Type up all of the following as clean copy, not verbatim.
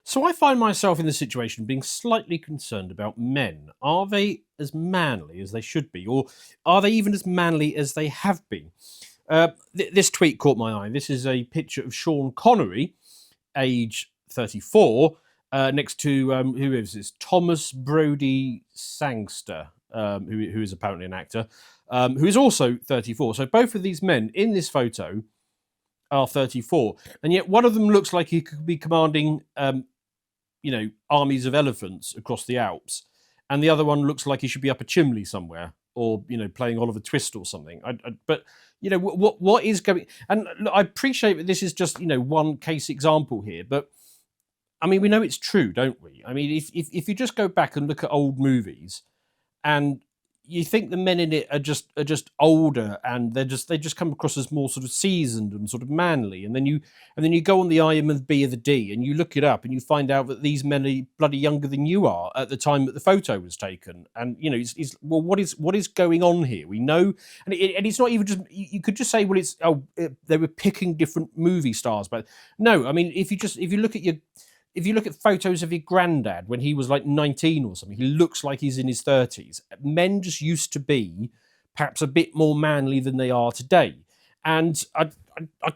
So I find myself in the situation being slightly concerned about men. Are they as manly as they should be, or are they even as manly as they have been? This tweet caught my eye. This is a picture of Sean Connery, age 34, next to who is this? Thomas Brody Sangster, who is apparently an actor, who is also 34. So both of these men in this photo are 34, and yet one of them looks like he could be commanding armies of elephants across the Alps, and the other one looks like he should be up a chimney somewhere, or playing Oliver Twist or something. But what is going? And look, I appreciate that this is just one case example here, but I mean we know it's true, don't we? I mean, if you just go back and look at old movies, and you think the men in it are just older, and they just come across as more sort of seasoned and sort of manly, and then you go on the IMDb of the D and you look it up and you find out that these men are bloody younger than you are at the time that the photo was taken. And well, what is going on here? We know, and it's not even just you could just say, well, they were picking different movie stars, but no, I mean if you look at photos of your granddad when he was like 19 or something, he looks like he's in his 30s. Men just used to be perhaps a bit more manly than they are today. And I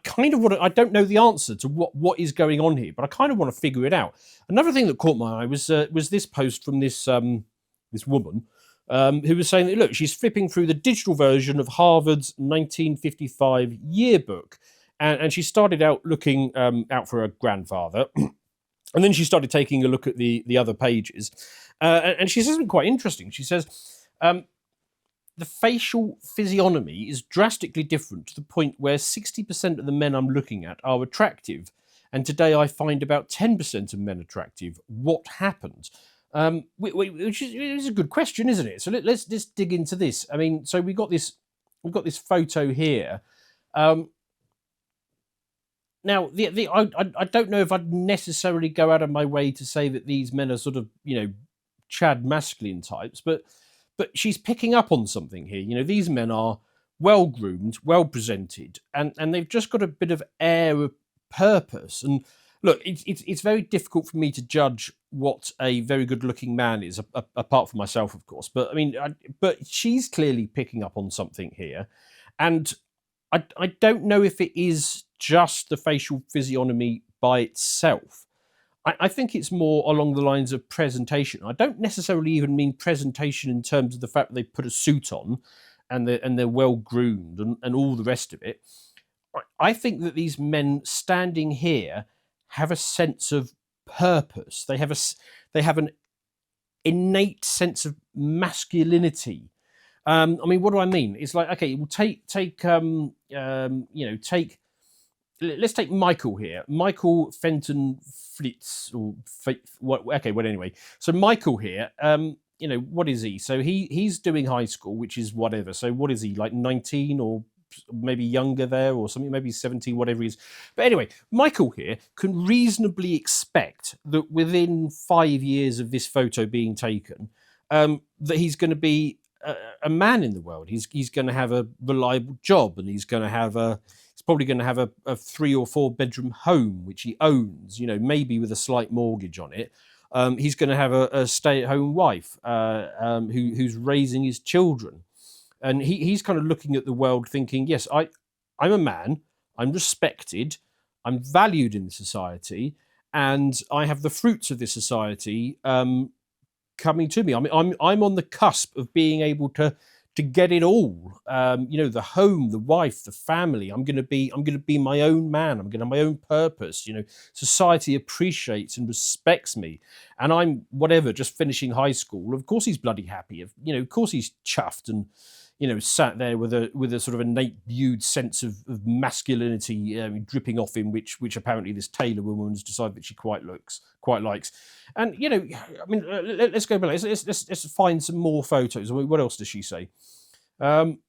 kind of want to, I don't know the answer to what is going on here, but I kind of want to figure it out. Another thing that caught my eye was this post from this woman who was saying that, look, she's flipping through the digital version of Harvard's 1955 yearbook. And she started out looking out for her grandfather. And then she started taking a look at the other pages. And she says something quite interesting. She says, the facial physiognomy is drastically different to the point where 60% of the men I'm looking at are attractive. And today I find about 10% of men attractive. What happened? Which is a good question, isn't it? So let's just dig into this. I mean, so we've got this photo here. Now, I don't know if I'd necessarily go out of my way to say that these men are sort of Chad masculine types, but she's picking up on something here. These men are well groomed, well presented, and they've just got a bit of air of purpose. And look, it's very difficult for me to judge what a very good looking man is, apart from myself, of course. But I mean, but she's clearly picking up on something here, and I don't know if it is just the facial physiognomy by itself. I think it's more along the lines of presentation. I don't necessarily even mean presentation in terms of the fact that they put a suit on and they're well groomed and all the rest of it. I think that these men standing here have a sense of purpose. They have an innate sense of masculinity. I mean, what do I mean? It's like, okay, we'll take let's take Michael here. Michael Fenton Flitz, or anyway. So Michael here, what is he? So he's doing high school, which is whatever. So what is he, like 19 or maybe younger there or something, maybe 17, whatever he is. But anyway, Michael here can reasonably expect that within 5 years of this photo being taken, that he's going to be a man in the world. He's going to have a reliable job, and he's probably going to have a 3 or 4 bedroom home which he owns, maybe with a slight mortgage on it. He's going to have a stay-at-home wife who's raising his children, and he's kind of looking at the world thinking, yes, I'm a man, I'm respected, I'm valued in the society, and I have the fruits of this society coming to me. I mean, I'm on the cusp of being able to get it all. The home, the wife, the family. I'm going to be my own man. I'm going to have my own purpose. Society appreciates and respects me, and I'm whatever, just finishing high school. Of course, he's bloody happy. Of course, he's chuffed and sat there with a sort of innate viewed sense of masculinity dripping off him, which apparently this Taylor woman's decided that she quite likes. And I mean, let's go back. Let's find some more photos. I mean, what else does she say? Make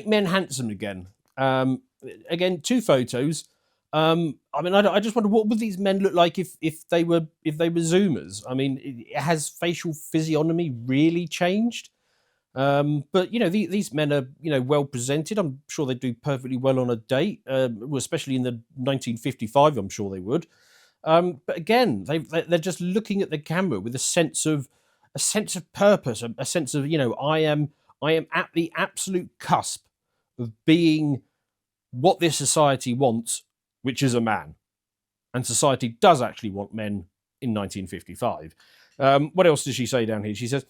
men handsome again. Again, 2 photos. I mean, I just wonder, what would these men look like if they were Zoomers? I mean, has facial physiognomy really changed? But these men are well presented. I'm sure they do perfectly well on a date, especially in the 1955. I'm sure they would. But again, they're just looking at the camera with a sense of purpose, a sense of, I am at the absolute cusp of being what this society wants, which is a man. And society does actually want men in 1955. What else does she say down here? She says,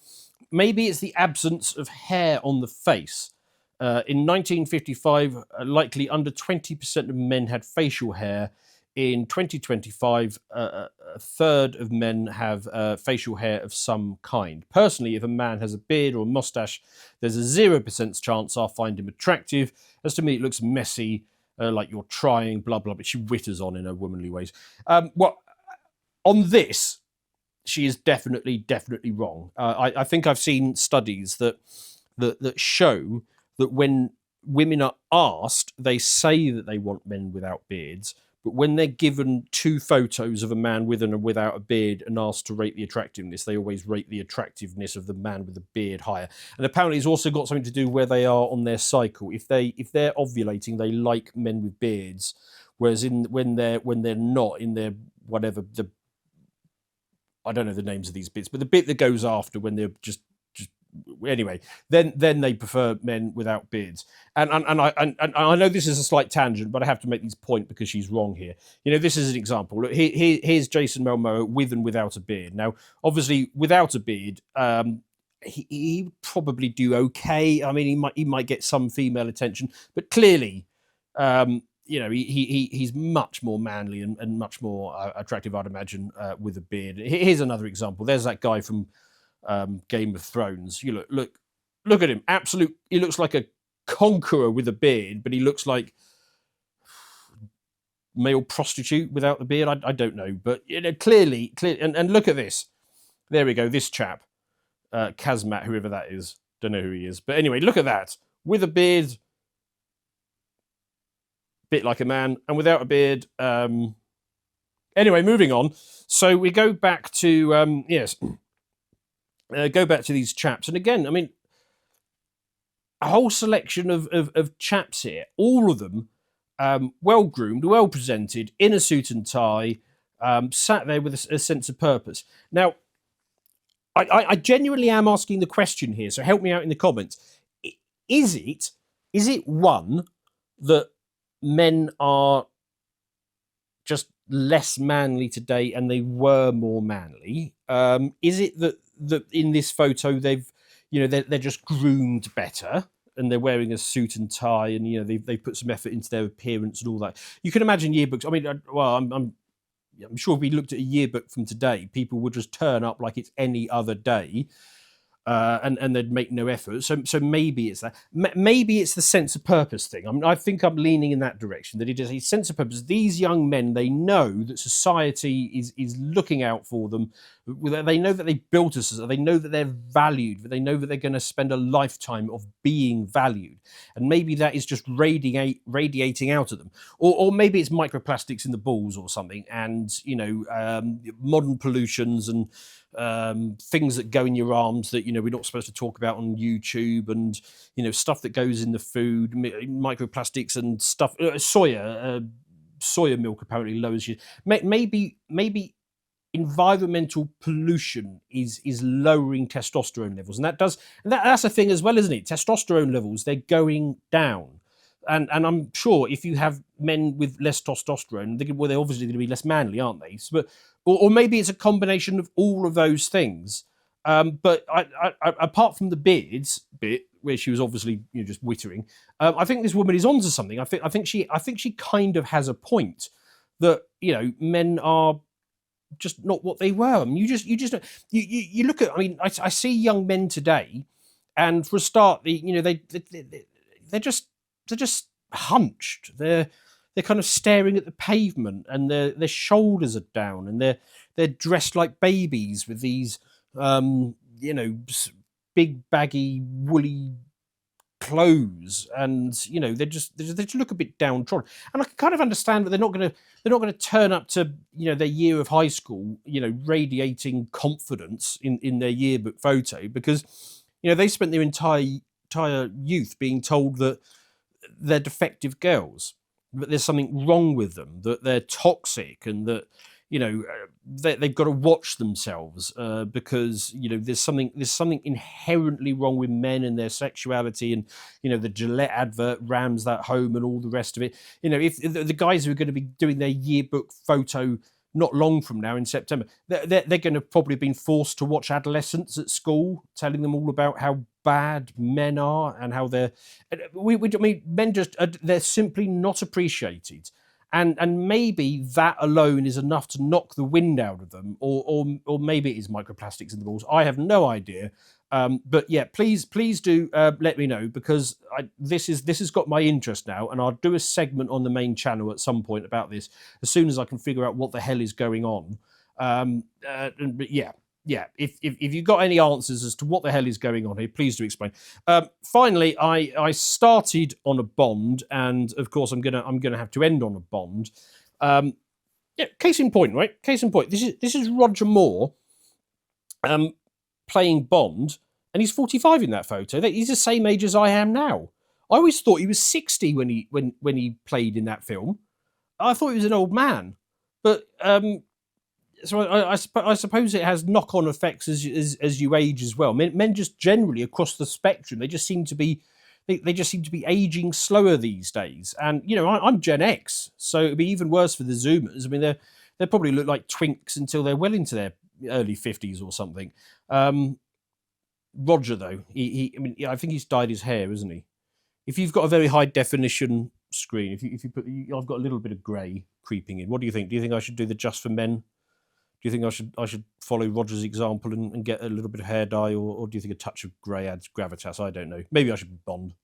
maybe it's the absence of hair on the face. In 1955, likely under 20% of men had facial hair. In 2025, a third of men have facial hair of some kind. Personally, if a man has a beard or a mustache, there's a 0% chance I'll find him attractive. As to me, it looks messy, like you're trying, blah, blah, but she witters on in her womanly ways. On this, she is definitely wrong. I think I've seen studies that show that when women are asked, they say that they want men without beards, but when they're given two photos of a man with and without a beard and asked to rate the attractiveness, they always rate the attractiveness of the man with the beard higher. And apparently it's also got something to do where they are on their cycle. If they're ovulating, they like men with beards, whereas when they're not in their whatever, I don't know the names of these bits, but the bit that goes after when they're just anyway, then they prefer men without beards. And I know this is a slight tangent, but I have to make this point because she's wrong here. This is an example. Look, here's Jason Momoa with and without a beard. Now, obviously, without a beard, he would probably do okay. I mean, he might get some female attention, but clearly, he's much more manly and much more attractive, I'd imagine, with a beard. Here's another example. There's that guy from Game of Thrones. You look at him. He looks like a conqueror with a beard, but he looks like male prostitute without the beard. I don't know, but clearly, and look at this. There we go. This chap, Kazmat, whoever that is, don't know who he is, but anyway, look at that with a beard, bit like a man, and without a beard. Anyway, moving on. So we go back to go back to these chaps, and again, I mean, a whole selection of chaps here, all of them well groomed, well presented, in a suit and tie, sat there with a sense of purpose. Now, I genuinely am asking the question here, so help me out in the comments. Is it one that men are just less manly today and they were more manly? Is it that in this photo they're just groomed better and they're wearing a suit and tie and they put some effort into their appearance and all that? You can imagine yearbooks. I mean, I'm sure if we looked at a yearbook from today, people would just turn up like it's any other day. And they'd make no effort. So maybe it's that. Maybe it's the sense of purpose thing. I think I'm leaning in that direction, that it is a sense of purpose. These young men, they know that society is looking out for them. They know that they built us. They know that they're valued. They know that they're going to spend a lifetime of being valued. And maybe that is just radiating out of them. Or maybe it's microplastics in the balls or something. And, modern pollutions and things that go in your arms that we're not supposed to talk about on YouTube, and stuff that goes in the food, microplastics and stuff. Soya milk apparently lowers you. Maybe environmental pollution is lowering testosterone levels, and that's a thing as well, isn't it? Testosterone levels, they're going down. And I'm sure if you have men with less testosterone, they're obviously going to be less manly, aren't they? Or maybe it's a combination of all of those things. But I, apart from the beards bit, where she was obviously just wittering, I think this woman is onto something. I think she kind of has a point that men are just not what they were. I mean, you look at. I mean, I see young men today, and for a start, they're just hunched. They're kind of staring at the pavement, and their shoulders are down, and they're dressed like babies with these big baggy woolly clothes, and they just look a bit downtrodden. And I can kind of understand that they're not going to turn up to their year of high school radiating confidence in their yearbook photo, because they spent their entire youth being told that they're defective girls, that there's something wrong with them, that they're toxic, and that they've got to watch themselves because there's something inherently wrong with men and their sexuality, and the Gillette advert rams that home and all the rest of it. If the guys who are going to be doing their yearbook photo not long from now in September, they're going to probably have been forced to watch adolescents at school, telling them all about how bad men are and how they're. I mean, men just they're simply not appreciated, and maybe that alone is enough to knock the wind out of them, or maybe it is microplastics in the balls. I have no idea. But yeah, please do let me know, because this has got my interest now, and I'll do a segment on the main channel at some point about this as soon as I can figure out what the hell is going on. But yeah. If you've got any answers as to what the hell is going on here, please do explain. Finally, I started on a Bond, and of course I'm gonna have to end on a Bond. Case in point, right? Case in point. This is Roger Moore. Playing Bond, and he's 45 in that photo. He's the same age as I am now. I always thought he was 60 when he played in that film. I thought he was an old man, but so I suppose it has knock-on effects as you age as well. Men just generally across the spectrum, they just seem to be aging slower these days. And I'm Gen X, so it'd be even worse for the Zoomers. I mean, they probably look like twinks until they're well into their early 50s or something. Roger, though, I think he's dyed his hair, isn't he? If you've got a very high definition screen, if you put, I've got a little bit of grey creeping in. What do you think? Do you think I should do the Just for Men? Do you think I should follow Roger's example and get a little bit of hair dye, or do you think a touch of grey adds gravitas? I don't know. Maybe I should be Bond.